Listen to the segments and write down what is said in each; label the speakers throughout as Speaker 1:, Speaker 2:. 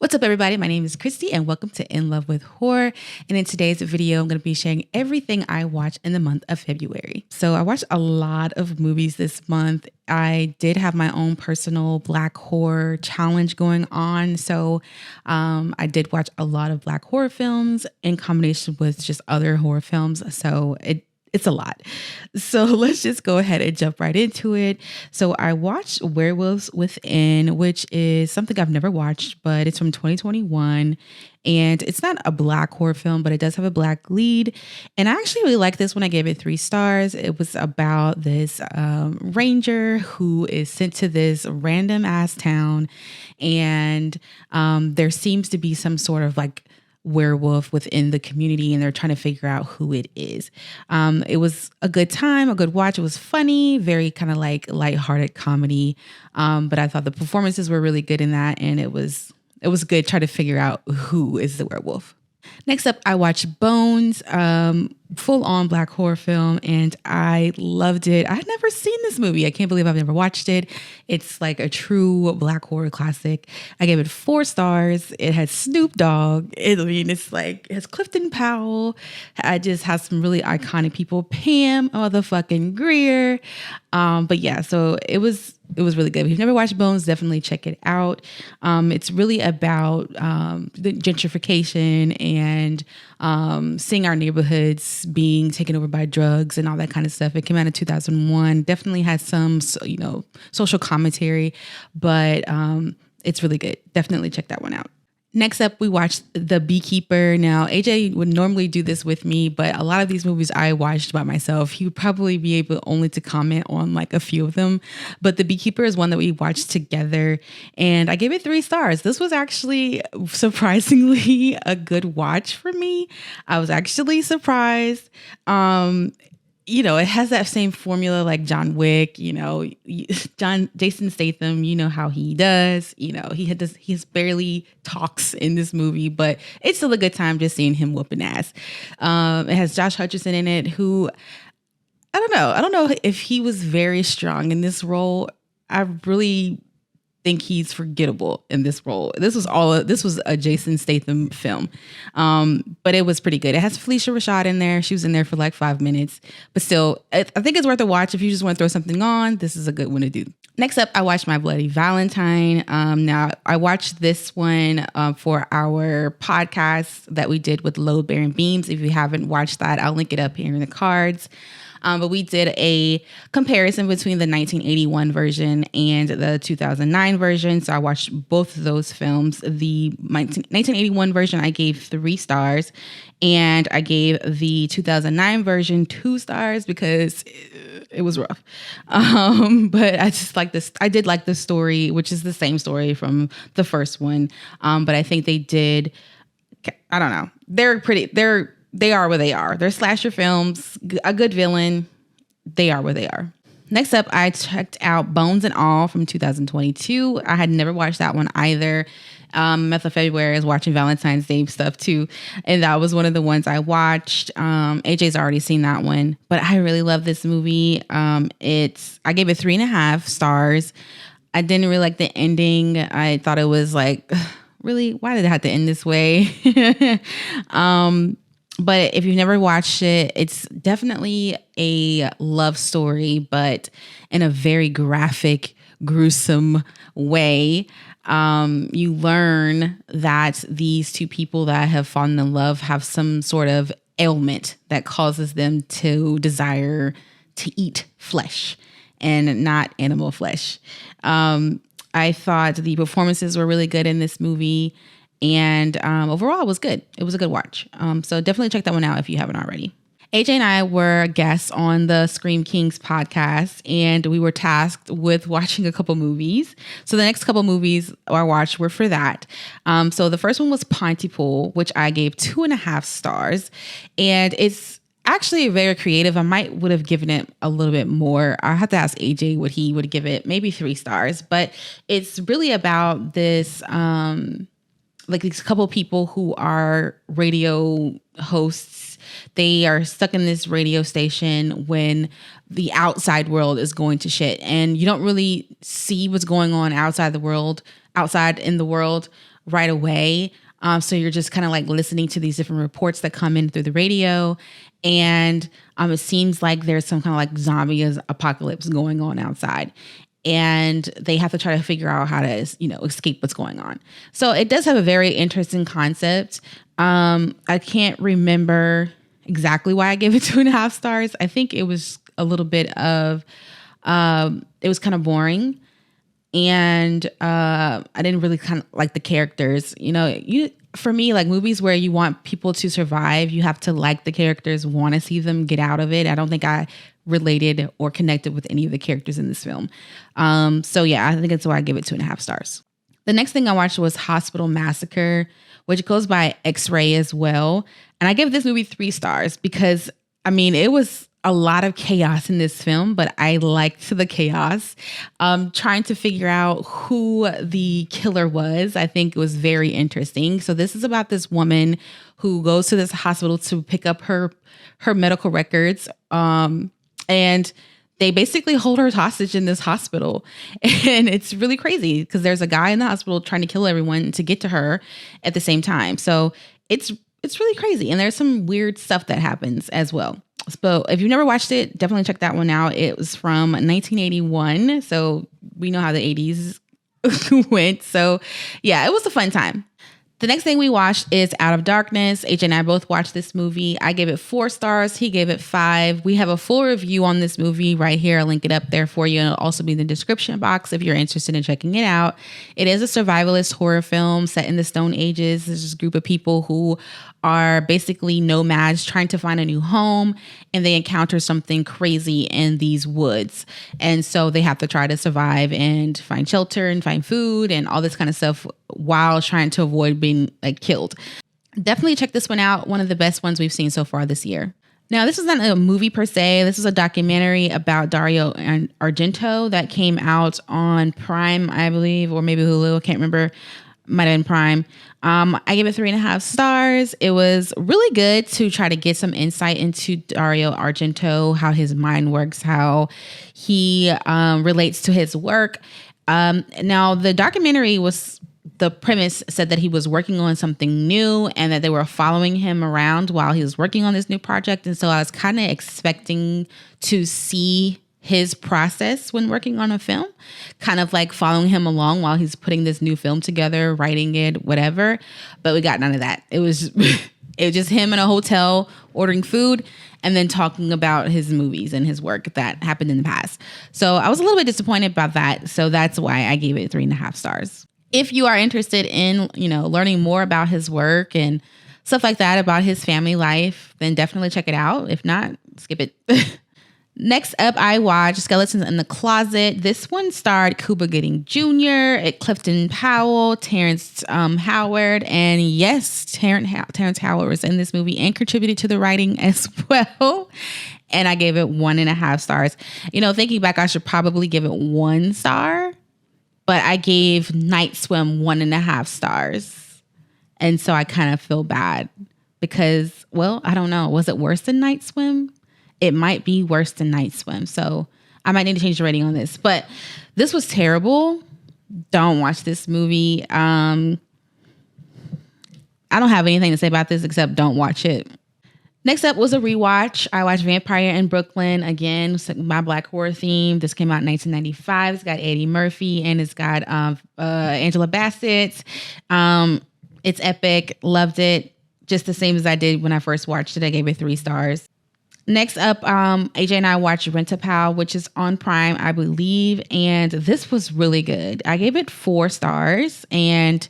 Speaker 1: What's up, everybody? My name is Christy, and welcome to In Love with Horror. And in today's video, I'm going to be sharing everything I watched in the month of February. So I watched a lot of movies this month. I did have my own personal Black horror challenge going on. So I did watch a lot of Black horror films in combination with just other horror films. So it's a lot. So let's just go ahead and jump right into it. So I watched Werewolves Within, which is something I've never watched, but it's from 2021. And it's not a Black horror film, but it does have a Black lead. And I actually really liked this one. I gave it 3 stars. It was about this ranger who is sent to this random ass town. And there seems to be some sort of like werewolf within the community, and they're trying to figure out who it is. It was a good time, a good watch. It was funny, very kind of like lighthearted comedy. But I thought the performances were really good in that, and it was good trying to figure out who is the werewolf. Next up, I watched Bones, full-on Black horror film, and I loved it. I had never seen this movie. I can't believe I've never watched it. It's like a true Black horror classic. I gave it 4 stars. It has Snoop Dogg. It's like, it has Clifton Powell. It just has some really iconic people. Pam motherfucking Grier. But yeah, so it was really good. If you've never watched Bones, definitely check it out. It's really about the gentrification and seeing our neighborhoods being taken over by drugs and all that kind of stuff. It came out in 2001. Definitely had some, social commentary, but it's really good. Definitely check that one out. Next up, we watched The Beekeeper. Now, AJ would normally do this with me, but a lot of these movies I watched by myself. He would probably be able only to comment on like a few of them. But The Beekeeper is one that we watched together, and I gave it 3 stars. This was actually surprisingly a good watch for me. I was actually surprised. It has that same formula like John Wick, Jason Statham, how he does, he barely talks in this movie, but it's still a good time just seeing him whooping ass. It has Josh Hutcherson in it, who, I don't know if he was very strong in this role. I really think he's forgettable in this role. This was a Jason Statham film. But it was pretty good. It has Felicia Rashad in there. She was in there for like 5 minutes, but still, I think it's worth a watch. If you just want to throw something on, this is a good one to do. Next up, I watched My Bloody Valentine. Now I watched this one for our podcast that we did with Load Bearing Beams. If you haven't watched that, I'll link it up here in the cards. But we did a comparison between the 1981 version and the 2009 version. So I watched both of those films. The 1981 version, I gave 3 stars. And I gave the 2009 version 2 stars because it was rough. But I just like this. I did like the story, which is the same story from the first one. But I think they did, I don't know. They are where they are. They're slasher films, a good villain. They are where they are. Next up, I checked out Bones and All from 2022. I had never watched that one either. Month of February, I was watching Valentine's Day stuff too. And that was one of the ones I watched. AJ's already seen that one, but I really love this movie. I gave it 3.5 stars. I didn't really like the ending. I thought it was like, really, why did it have to end this way? But if you've never watched it, it's definitely a love story, but in a very graphic, gruesome way. You learn that these 2 people that have fallen in love have some sort of ailment that causes them to desire to eat flesh and not animal flesh. I thought the performances were really good in this movie. And overall, it was good. It was a good watch. So definitely check that one out if you haven't already. AJ and I were guests on the Scream Kings podcast, and we were tasked with watching a couple movies. So the next couple movies I watched were for that. So the first one was Pontypool, which I gave 2.5 stars. And it's actually very creative. I would have given it a little bit more. I have to ask AJ what he would give it, maybe 3 stars. But it's really about this... like these couple people who are radio hosts. They are stuck in this radio station when the outside world is going to shit, and you don't really see what's going on outside in the world. right away. So you're just kind of like listening to these different reports that come in through the radio. And it seems like there's some kind of like zombie apocalypse going on outside. And they have to try to figure out how to, escape what's going on. So it does have a very interesting concept. I can't remember exactly why I gave it 2.5 stars. I think it was a little bit of, it was kind of boring. And I didn't really kind of like the characters. For me, like movies where you want people to survive, you have to like the characters, want to see them get out of it. I don't think I related or connected with any of the characters in this film. So yeah, I think that's why I give it 2.5 stars. The next thing I watched was Hospital Massacre, which goes by X-Ray as well. And I gave this movie 3 stars because, it was a lot of chaos in this film, but I liked the chaos. Trying to figure out who the killer was, I think it was very interesting. So this is about this woman who goes to this hospital to pick up her medical records. And they basically hold her hostage in this hospital. And it's really crazy because there's a guy in the hospital trying to kill everyone to get to her at the same time. So it's really crazy. And there's some weird stuff that happens as well. So if you've never watched it, definitely check that one out. It was from 1981. So we know how the 80s went. So yeah, it was a fun time. The next thing we watched is Out of Darkness. AJ and I both watched this movie. I gave it 4 stars. He gave it 5. We have a full review on this movie right here. I'll link it up there for you. And it'll also be in the description box if you're interested in checking it out. It is a survivalist horror film set in the Stone Ages. There's this group of people who are basically nomads trying to find a new home, and they encounter something crazy in these woods. And so they have to try to survive and find shelter and find food and all this kind of stuff while trying to avoid being killed. Definitely check this one out. One of the best ones we've seen so far this year. Now, this is not a movie per se. This is a documentary about Dario and Argento that came out on Prime, I believe, or maybe Hulu. I can't remember. Might have been Prime. I gave it 3.5 stars. It was really good to try to get some insight into Dario Argento, how his mind works, how he relates to his work. Now, the documentary the premise said that he was working on something new and that they were following him around while he was working on this new project. And so I was kind of expecting to see his process when working on a film, kind of like following him along while he's putting this new film together, writing it, whatever. But we got none of that. It was just him in a hotel ordering food and then talking about his movies and his work that happened in the past. So I was a little bit disappointed about that. So that's why I gave it 3.5 stars. If you are interested in, learning more about his work and stuff like that, about his family life, then definitely check it out. If not, skip it. Next up, I watched Skeletons in the Closet. This one starred Cuba Gooding Jr., Clifton Powell, Terrence Howard, and yes, Terrence Howard was in this movie and contributed to the writing as well. And I gave it 1.5 stars. Thinking back, I should probably give it 1 star, but I gave Night Swim 1.5 stars. And so I kind of feel bad because, I don't know. Was it worse than Night Swim? It might be worse than Night Swim. So I might need to change the rating on this. But this was terrible. Don't watch this movie. I don't have anything to say about this except don't watch it. Next up was a rewatch. I watched Vampire in Brooklyn. Again, my Black horror theme. This came out in 1995. It's got Eddie Murphy and it's got Angela Bassett. It's epic. Loved it. Just the same as I did when I first watched it. I gave it 3 stars. Next up, AJ and I watched Rent-A-Pal, which is on Prime, I believe. And this was really good. I gave it 4 stars. And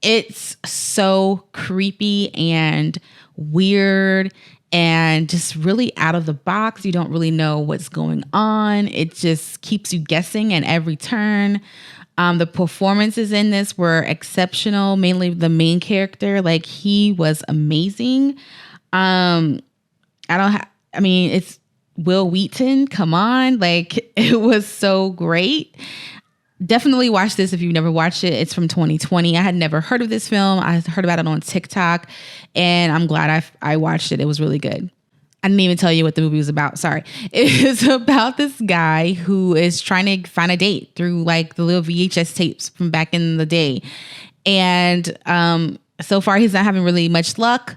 Speaker 1: it's so creepy and weird and just really out of the box. You don't really know what's going on. It just keeps you guessing at every turn. The performances in this were exceptional, mainly the main character. He was amazing. It's Will Wheaton. Come on. It was so great. Definitely watch this if you've never watched it. It's from 2020. I had never heard of this film. I heard about it on TikTok and I'm glad I watched it. It was really good. I didn't even tell you what the movie was about. Sorry. It's about this guy who is trying to find a date through like the little VHS tapes from back in the day. And so far he's not having really much luck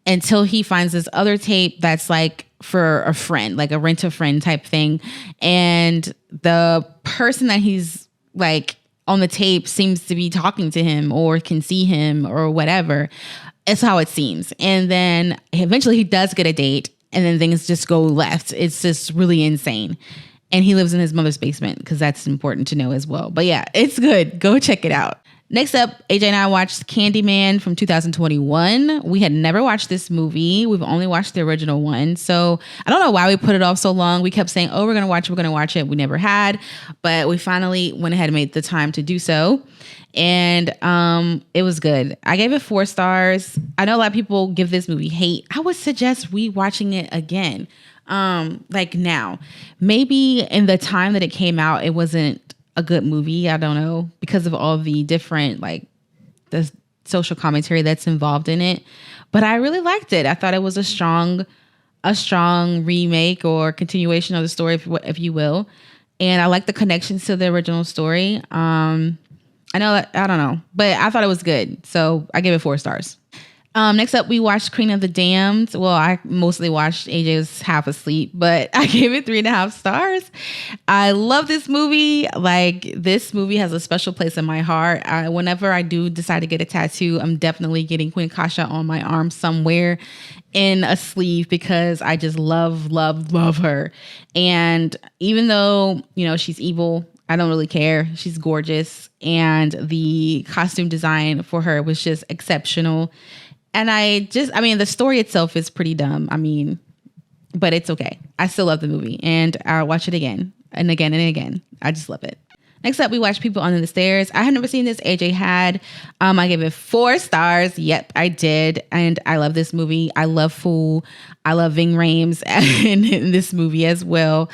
Speaker 1: until he finds this other tape that's like for a friend, like a rent-a-friend type thing. And the person that he's like on the tape seems to be talking to him or can see him or whatever. It's how it seems. And then eventually he does get a date and then things just go left. It's just really insane. And he lives in his mother's basement because that's important to know as well. But yeah, it's good. Go check it out. Next up, AJ and I watched Candyman from 2021. We had never watched this movie. We've only watched the original one. So I don't know why we put it off so long. We kept saying, oh, we're going to watch it. We never had, but we finally went ahead and made the time to do so. And it was good. I gave it 4 stars. I know a lot of people give this movie hate. I would suggest rewatching it again. Like now, maybe in the time that it came out, it wasn't a good movie. I don't know, because of all the different like the social commentary that's involved in it. But I really liked it. I thought it was a strong remake or continuation of the story, if you will. And I like the connections to the original story. I know that, I don't know, but I thought it was good. So I gave it 4 stars. Next up, we watched Queen of the Damned. Well, I mostly watched, AJ was half asleep, but I gave it 3.5 stars. I love this movie. Like, this movie has a special place in my heart. Whenever I do decide to get a tattoo, I'm definitely getting Queen Kasha on my arm somewhere in a sleeve because I just love her. And even though, you know, she's evil, I don't really care. She's gorgeous. And the costume design for her was just exceptional. And the story itself is pretty dumb. But it's okay. I still love the movie and I'll watch it again and again and again. I just love it. Next up, we watched People Under the Stairs. I had never seen this. AJ had. I gave it 4 stars. Yep, I did. And I love this movie. I love Fool. I love Ving Rhames in this movie as well.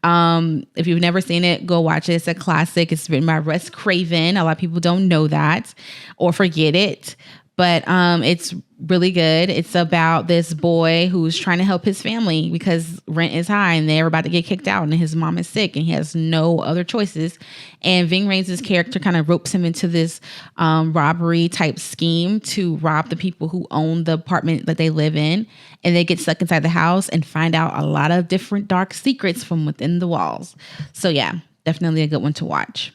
Speaker 1: If you've never seen it, go watch it. It's a classic. It's written by Wes Craven. A lot of people don't know that or forget it. But it's really good. It's about this boy who's trying to help his family because rent is high and they're about to get kicked out and his mom is sick and he has no other choices. And Ving Rhames' character kind of ropes him into this robbery type scheme to rob the people who own the apartment that they live in. And they get stuck inside the house and find out a lot of different dark secrets from within the walls. So yeah, definitely a good one to watch.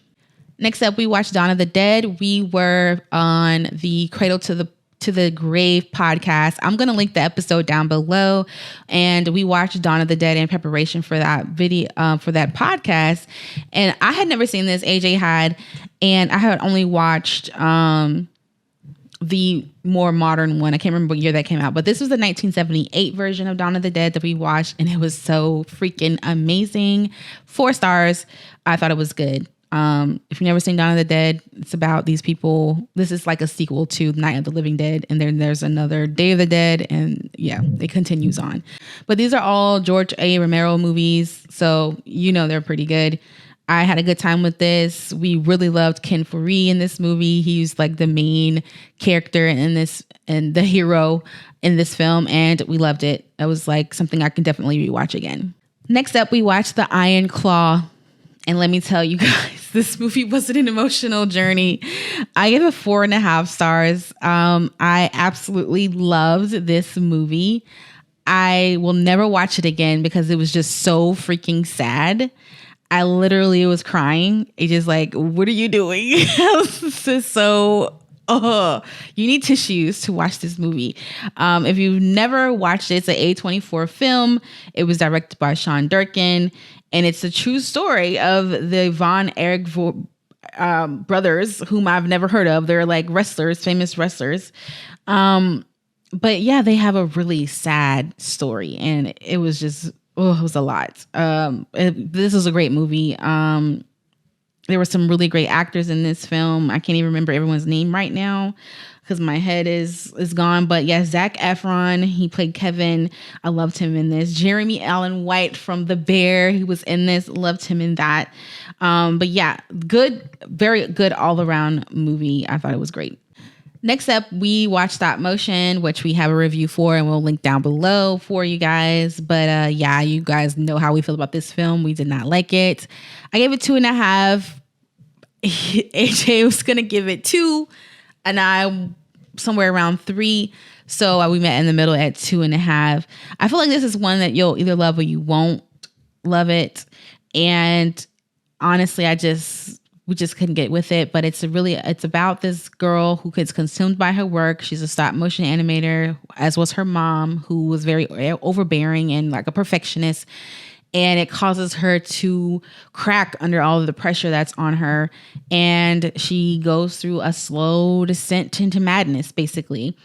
Speaker 1: Next up, we watched Dawn of the Dead. We were on the Cradle to the Grave podcast. I'm going to link the episode down below. And we watched Dawn of the Dead in preparation for that video, for that podcast. And I had never seen this. AJ had, and I had only watched the more modern one. I can't remember what year that came out, but this was the 1978 version of Dawn of the Dead that we watched. And it was so freaking amazing. 4 stars. I thought it was good. If you've never seen Dawn of the Dead, it's about these people. This is like a sequel to Night of the Living Dead, and then there's another Day of the Dead, and yeah, it continues on. But these are all George A. Romero movies, so you know they're pretty good. I had a good time with this. We really loved Ken Foree in this movie. He's like the main character in this and the hero in this film, and we loved it. It was like something I can definitely rewatch again. Next up, we watched The Iron Claw. And let me tell you guys, this movie was an emotional journey. I gave it 4.5 stars. I absolutely loved this movie. I will never watch it again because it was just so freaking sad. I literally was crying. It's just like, what are you doing? It's just so, you need tissues to watch this movie. If you've never watched it, it's an A24 film. It was directed by Sean Durkin. And it's a true story of the Von Erich brothers, whom I've never heard of. They're like wrestlers, famous wrestlers. But yeah, they have a really sad story. And it was just, it was a lot. This was a great movie. There were some really great actors in this film. I can't even remember everyone's name right now because my head is gone. But yes, Zac Efron, he played Kevin. I loved him in this. Jeremy Allen White from The Bear, he was in this. Loved him in that. But yeah, good, very good all around movie. I thought it was great. Next up, we watched Stopmotion, which we have a review for, and we'll link down below for you guys. But yeah, you guys know how we feel about this film. We did not like it. I gave it 2.5. AJ was gonna give it 2, and I somewhere around 3. So we met in the middle at 2.5. I feel like this is one that you'll either love or you won't love it. And honestly, we just couldn't get with it. But it's about this girl who gets consumed by her work. She's a stop motion animator, as was her mom, who was very overbearing and like a perfectionist. And it causes her to crack under all of the pressure that's on her. And she goes through a slow descent into madness, basically.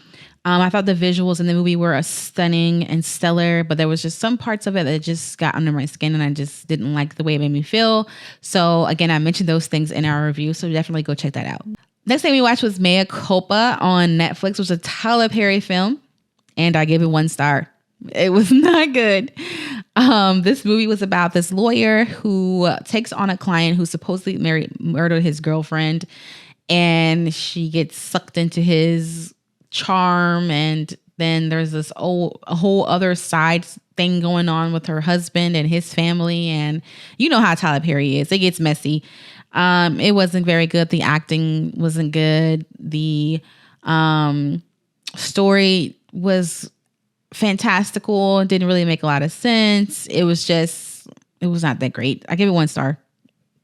Speaker 1: I thought the visuals in the movie were stunning and stellar, but there was just some parts of it that just got under my skin and I just didn't like the way it made me feel. So again, I mentioned those things in our review, so definitely go check that out. Next thing we watched was Mea Culpa on Netflix, which was a Tyler Perry film, and I gave it 1 star. It was not good. This movie was about this lawyer who takes on a client who supposedly murdered his girlfriend, and she gets sucked into his charm, and then there's this a whole other side thing going on with her husband and his family, and you know how Tyler Perry is. It gets messy. It wasn't very good. The acting wasn't good. The story was fantastical. Didn't really make a lot of sense. It was not that great. I give it 1 star.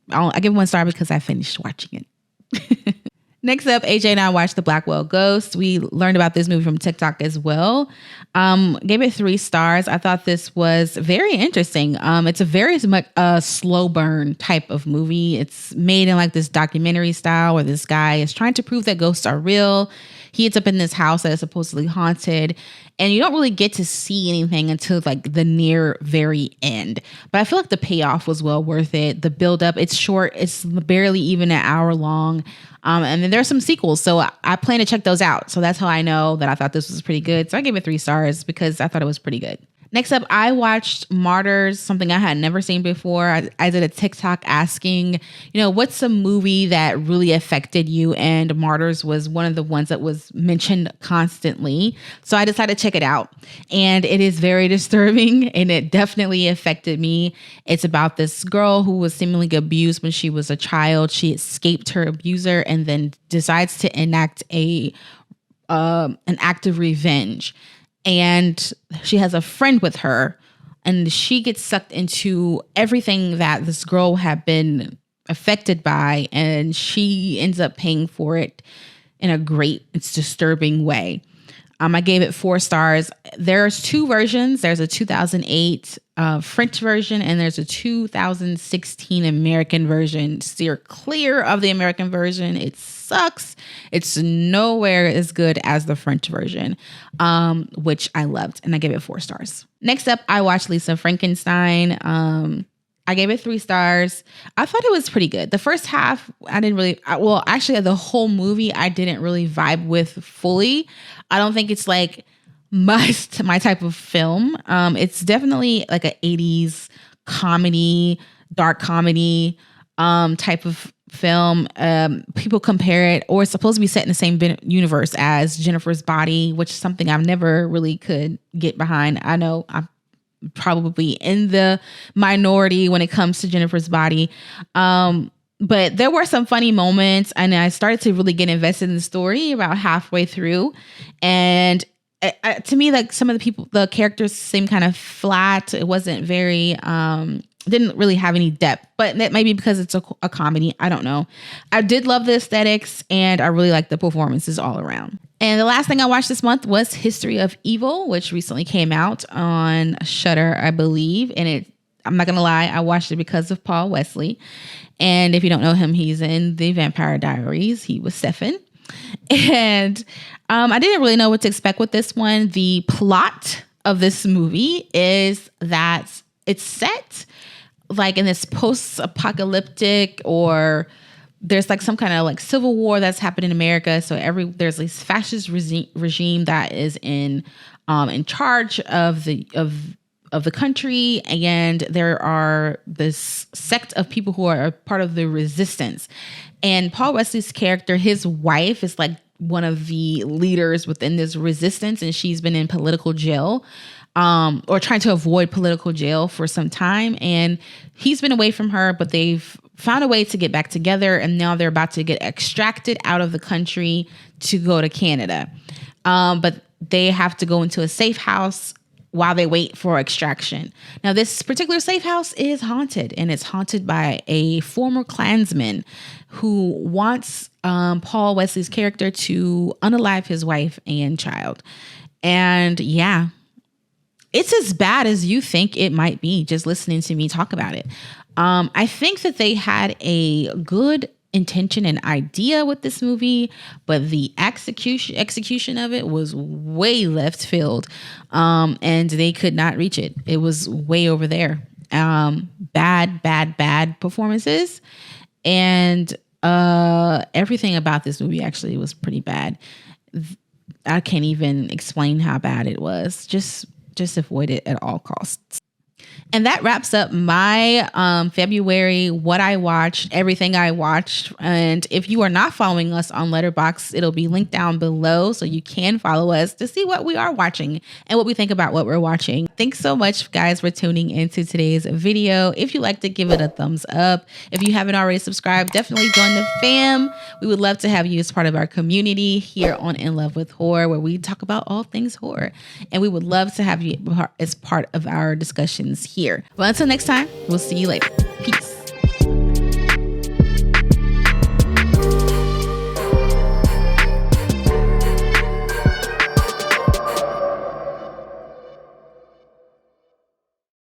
Speaker 1: I give it 1 star because I finished watching it. Next up, AJ and I watched The Blackwell Ghost. We learned about this movie from TikTok as well. Gave it 3 stars. I thought this was very interesting. It's a very much slow burn type of movie. It's made in like this documentary style where this guy is trying to prove that ghosts are real. He ends up in this house that is supposedly haunted, and you don't really get to see anything until like the near very end. But I feel like the payoff was well worth it. The build up, it's short. It's barely even an hour long. And then there's some sequels. So I plan to check those out. So that's how I know that I thought this was pretty good. So I gave it 3 stars because I thought it was pretty good. Next up, I watched Martyrs, something I had never seen before. I did a TikTok asking, what's a movie that really affected you? And Martyrs was one of the ones that was mentioned constantly. So I decided to check it out. And it is very disturbing, and it definitely affected me. It's about this girl who was seemingly abused when she was a child. She escaped her abuser and then decides to enact an act of revenge. And she has a friend with her, and she gets sucked into everything that this girl had been affected by, and she ends up paying for it in a it's disturbing way. I gave it 4 stars. There's 2 versions. There's a 2008 French version, and there's a 2016 American version. Steer clear of the American version. It sucks. It's nowhere as good as the French version, which I loved, and I gave it 4 stars. Next up, I watched Lisa Frankenstein. I gave it 3 stars. I thought it was pretty good. The first half, I didn't really, actually the whole movie, I didn't really vibe with fully. I don't think it's like my type of film. It's definitely like an 80s comedy, dark comedy type of film. People compare it, or it's supposed to be set in the same universe as Jennifer's Body, which is something I've never really could get behind. I know I'm probably in the minority when it comes to Jennifer's Body. But there were some funny moments, and I started to really get invested in the story about halfway through. And to me, like some of the characters seemed kind of flat. It wasn't very, didn't really have any depth, but that may be because it's a comedy. I don't know. I did love the aesthetics, and I really liked the performances all around. And the last thing I watched this month was History of Evil, which recently came out on Shudder, I believe. And I'm not going to lie, I watched it because of Paul Wesley. And if you don't know him, he's in the Vampire Diaries. He was Stefan. And I didn't really know what to expect with this one. The plot of this movie is that it's set like in this post-apocalyptic, or there's like some kind of like civil war that's happened in America. So there's this fascist regime that is in charge of the country, and there are this sect of people who are part of the resistance. And Paul Wesley's character, his wife is like one of the leaders within this resistance, and she's been in political jail, or trying to avoid political jail for some time. And he's been away from her, but they've found a way to get back together. And now they're about to get extracted out of the country to go to Canada. But they have to go into a safe house while they wait for extraction. Now, this particular safe house is haunted, and it's haunted by a former Klansman who wants Paul Wesley's character to unalive his wife and child. And yeah, it's as bad as you think it might be just listening to me talk about it. I think that they had a good intention and idea with this movie, but the execution of it was way left field, and they could not reach it. It was way over there. Bad performances, and everything about this movie actually was pretty bad. I can't even explain how bad it was. Just avoid it at all costs. And that wraps up my February, what I watched, everything I watched. And if you are not following us on Letterboxd, it'll be linked down below so you can follow us to see what we are watching and what we think about what we're watching. Thanks so much, guys, for tuning into today's video. If you liked it, give it a thumbs up. If you haven't already subscribed, definitely join the fam. We would love to have you as part of our community here on In Love with Horror, where we talk about all things horror. And we would love to have you as part of our discussions here. Well, until next time, we'll see you later. Peace.